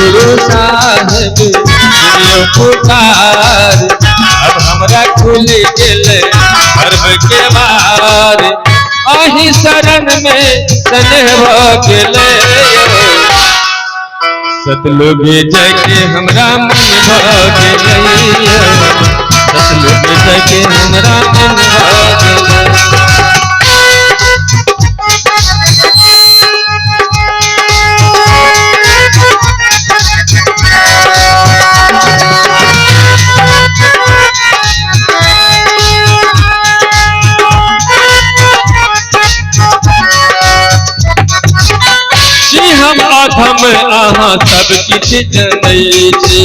सतगुरु साहेब सुनियो पुकार, अब हमरा खुल गेले धर्म के बार, अहि शरण में स्नेह गेले, सतलोक जाके हमरा मन गेले, सतलोक जाके हमरा मन गेले। हम अधम अहाँ सब किछ जनै छी,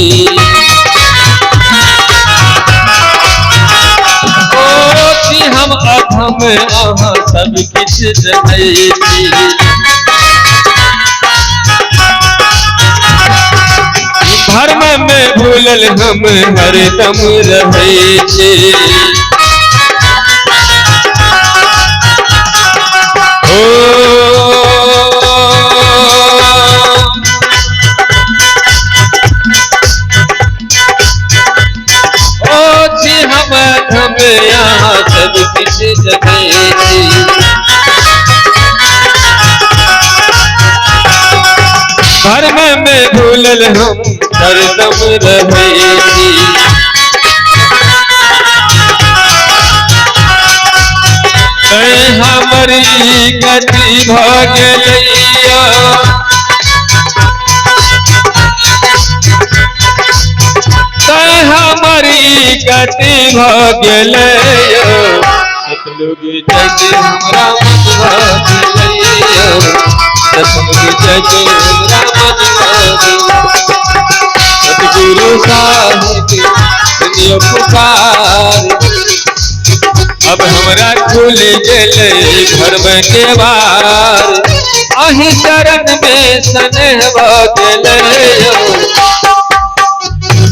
हम अधम अहाँ सब किछ जनै छी, धर्म में भूलल हम हरदम रहै छी, यहाँ सब किछ जनै छी, धर्म में भूलल हम हरदम रहै छी, हमरी गति भ गेलैया, हमारी गति भ गेलै, सतलोक जाके हमरा मन गेलै, सतलोक जाके हमरा मन गेलै, सतगुरु साहेब सुनियो पुकार, अब हमरा खुल गेले धर्म के बार, अहि शरण में स्नेह गेले,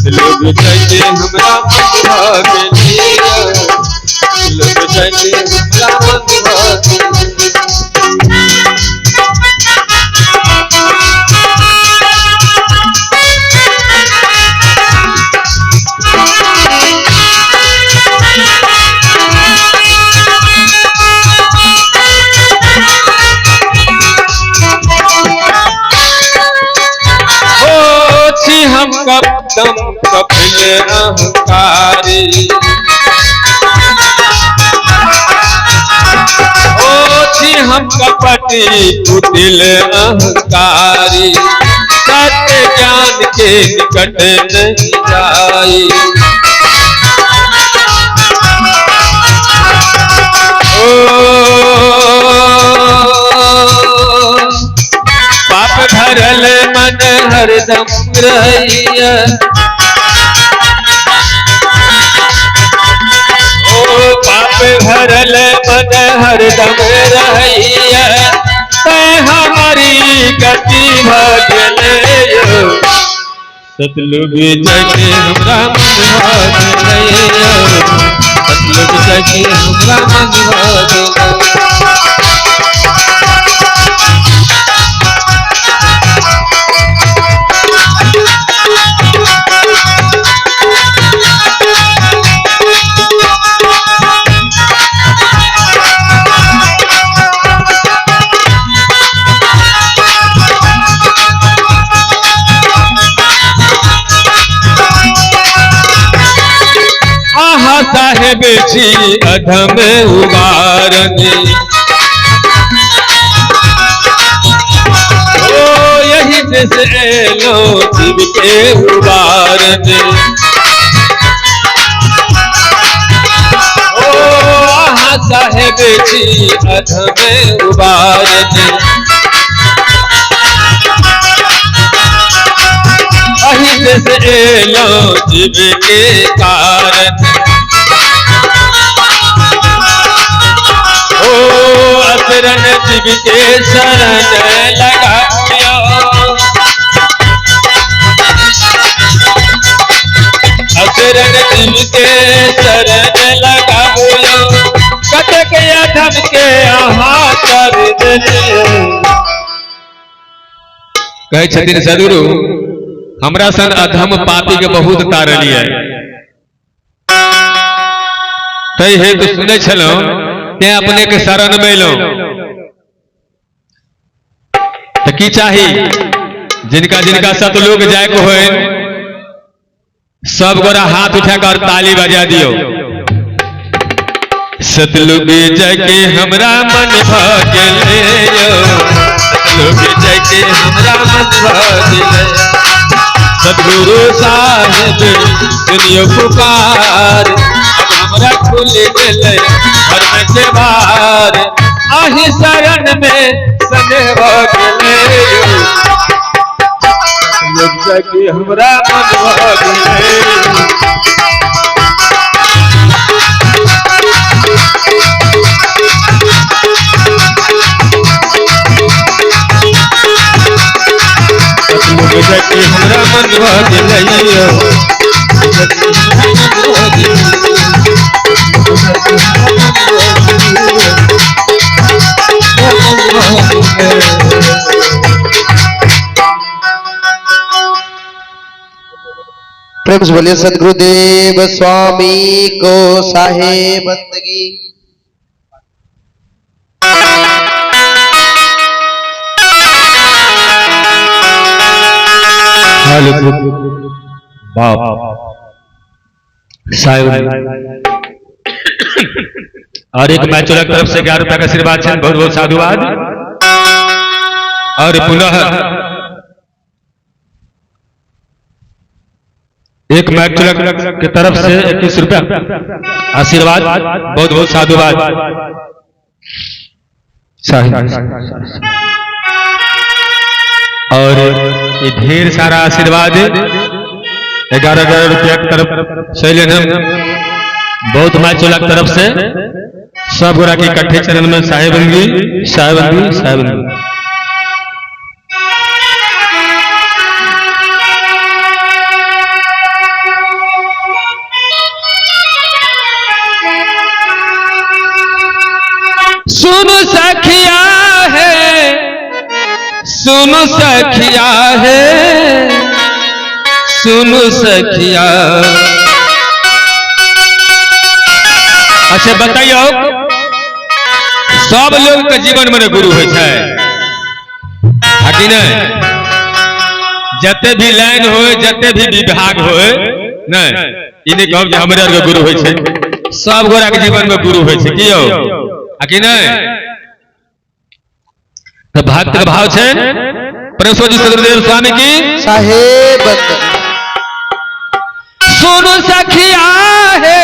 लोग जाके हमरा मन गेले, लोग जाके हमरा मन गेले। हम कदम कपिल अहंकारी, हम कपटी कुटिल अहंकारी, सत्य ज्ञान के निकट नहीं जाई, पाप भरल मन हरदम रहिया, पाप भरल मन हरदम रहिया, हमारी गति भ गेलै, सतलोक जाके हमरा मन गेलै, सतलोक जाके हमरा मन गेलै। साहेब जी अधम उबारने, यही से लो शिव के उबारने, साहेब जी अधम उबारने, यही से लो शिव के कारण, असरन शिव के शरण लगा, असरन शिव के शरण लगा, कटक अधम के अहाँ कर देले, कहै छथिन सदगुरु हमरा सन अधम पापी के बहुत तारलिए तै हे तो सुने छलो ते अपने के शरण में लो तो की चाही जिनका जिनका सतलोक जाए को होए सब गोरा हाथ उठाकर ताली बजा दियो। सतलोक जाके हमरा मन भागले सतलोक जाके हमरा मन भागले सतगुरु साहेब दुनिया पुकार अब हमरा खुल गले घर में से बाहर आही शरण में सने भागले सतलोक जाके हमरा मन भागले जाके हमरा मन भागले प्रेम से बोलिए सद्गुरुदेव स्वामी को साहेब बंदगी। और एक मैच की तरफ से 11 रुपया का आशीर्वाद है, बहुत बहुत साधुवाद। और पुनः एक मैच की तरफ से 21 रुपया आशीर्वाद, बहुत बहुत साधुवाद। और ये ढेर सारा आशीर्वाद 11,000 रुपया की तरफ से बहुत मैचोला की तरफ से सब गोरा के इकट्ठे चरण में साहेबंदी साहेबंदी साहेबंदी। सुन सखिया है सुन सखिया है सुन सखिया। अच्छा बताइयो सब लोग के जीवन में गुरु हो कि नहीं? जते भी लाइन हो जते भी विभाग हो नहीं इन्हें कहब हमारे के गुरु हो सब गोरा के जीवन में गुरु हो कि नहीं? तो भक्त का भाव है परमेश्वर जी सदगुरुदेव स्वामी की साहेब। सुन सखिया है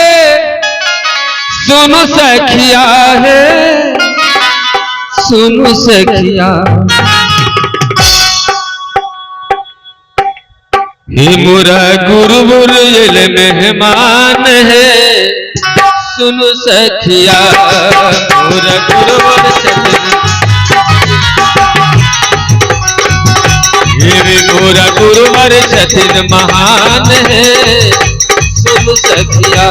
सुन सखिया है सुन सखिया। हे मोरा गुरु बुरे मेहमान है सुन सखिया मोरा गुरु मोरा गुरुवर छथिन महान है सुन सखिया।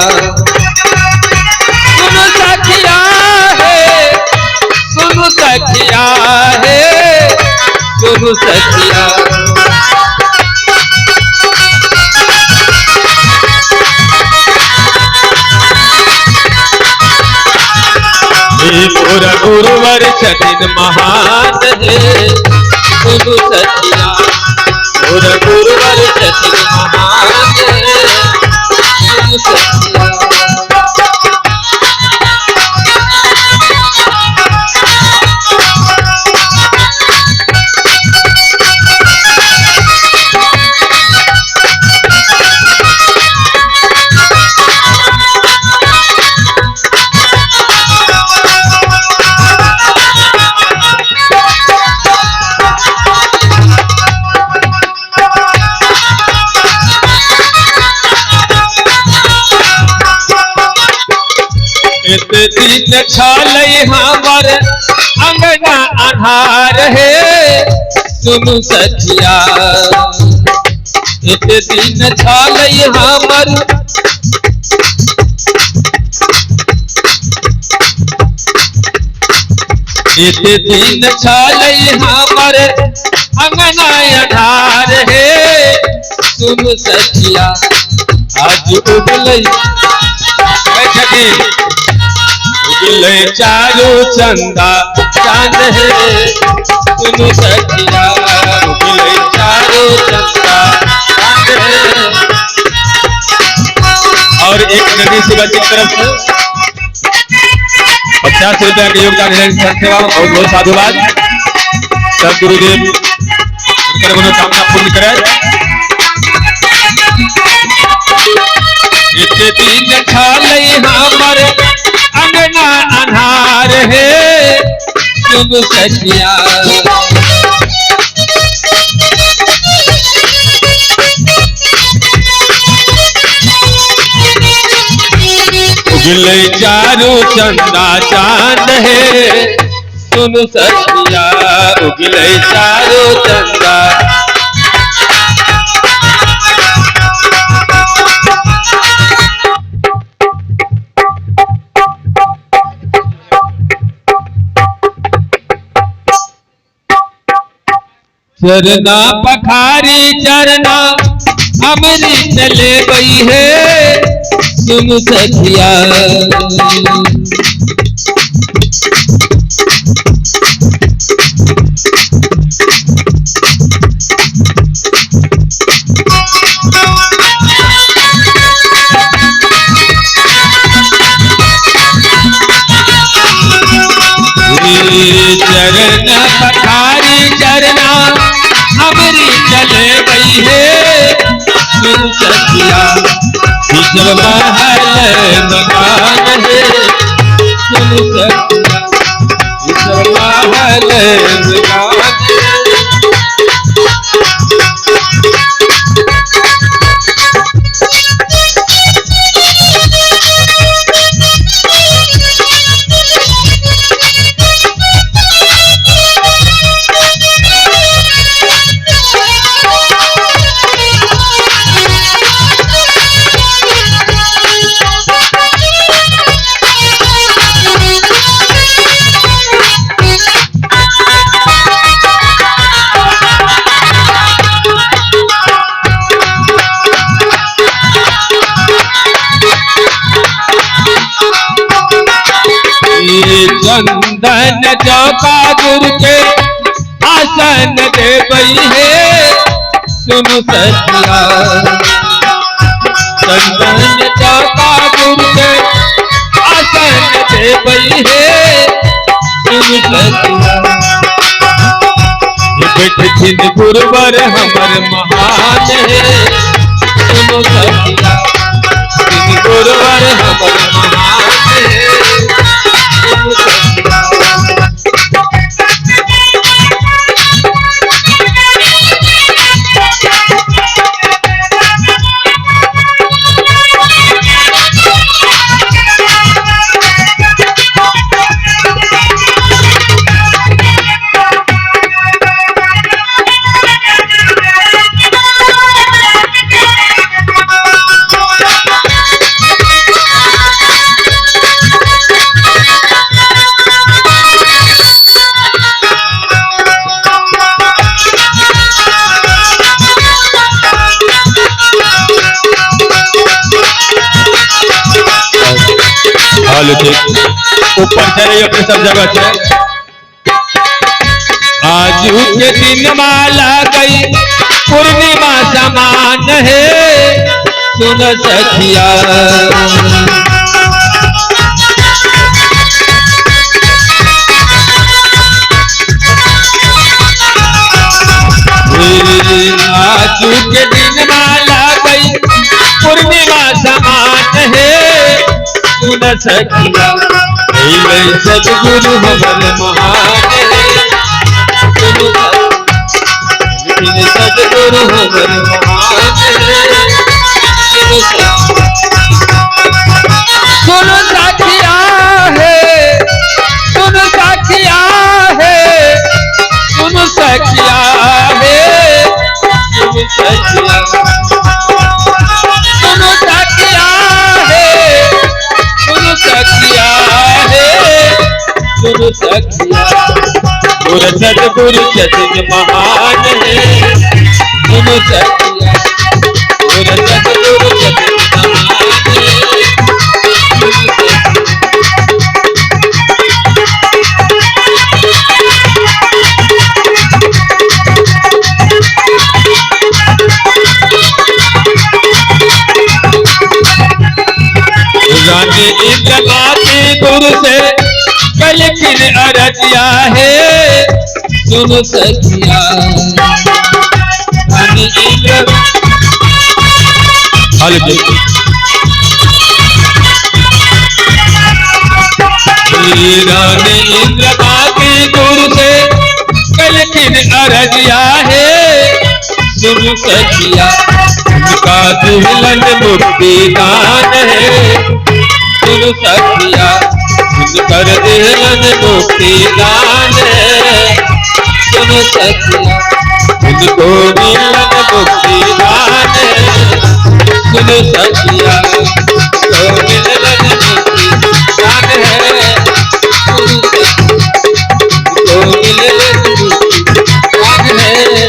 सुन सखिया है सुन सखिया है सुन सखिया। मोरा गुरुवर छथिन महान है सुन सखिया मोरा गुरुवर छथिन महान है सुन सखिया। दिन छालई हमर अंगना अन्हार है सुन सखिया। एक दिन छालई हमर एक दिन छालई हमर अंगना अन्हार है सुन सखिया आज उगलै उगलै चारू चंदा चांद है सुन सखिया उगलै चारू चंदा चांद है। और एक नदी सेवा की तरफ से 50 रुपया का योगदान है सेवा। बहुत बहुत साधुवाद। सब गुरुदेव उनकर मनोकामना पूर्ण करे। इतने दिन खाले हमर अंगना अन्हार है सुन सखिया उगलै चारू चंदा चांद है सुन सखिया उगलै चारू चंदा। चरना पखारी चरना हमरी चले गई है सुन सखिया चरना पखारी चरना हमरी चले गई है सुन सखिया हिजर महल मकान है सुन सखिया हिजर महल मकान है। चंदन चौका गुरु के आसन दे गई है सुन सखिया चंदन चौका गुरु के आसन दे गई है सुन सखिया। बैठिन गुरुवर हमर महान है सुन सखिया गुरुवर हमर महान है। ऊपर चले अपने सब जगह से आज के दिन माला गई पूर्णिमा समान है सुन सखिया आज के दिन माला गई पूर्णिमा समान है सुन सखिया सदगुरु हमर महान है सदगुरु हमर महान है सुन सखिया है सुन सखिया है सुन सखिया है सुन सखिया सुन सखिया है सुन सखिया है सुन सखिया गुरु सदगुरु चतुर महान है सुन सखिया रानी इंद्रमाती गुरु से कलखिन अरजिया है सुन सखिया। रानी इंद्र रानी इंद्रमाती गुरु से कलखिन अरजिया है सुन सखिया। उनका दुल्हन मुक्ति दान है सुन सखिया। उनकर दुल्हन मुक्ति दान है सुन सखिया। उनको मिलन मुक्ति दान है सुन सखिया। उनको मिलन मुक्ति दान है सुन सखिया। उनको मिलन मुक्ति दान है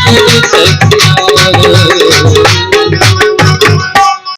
सुन सखिया।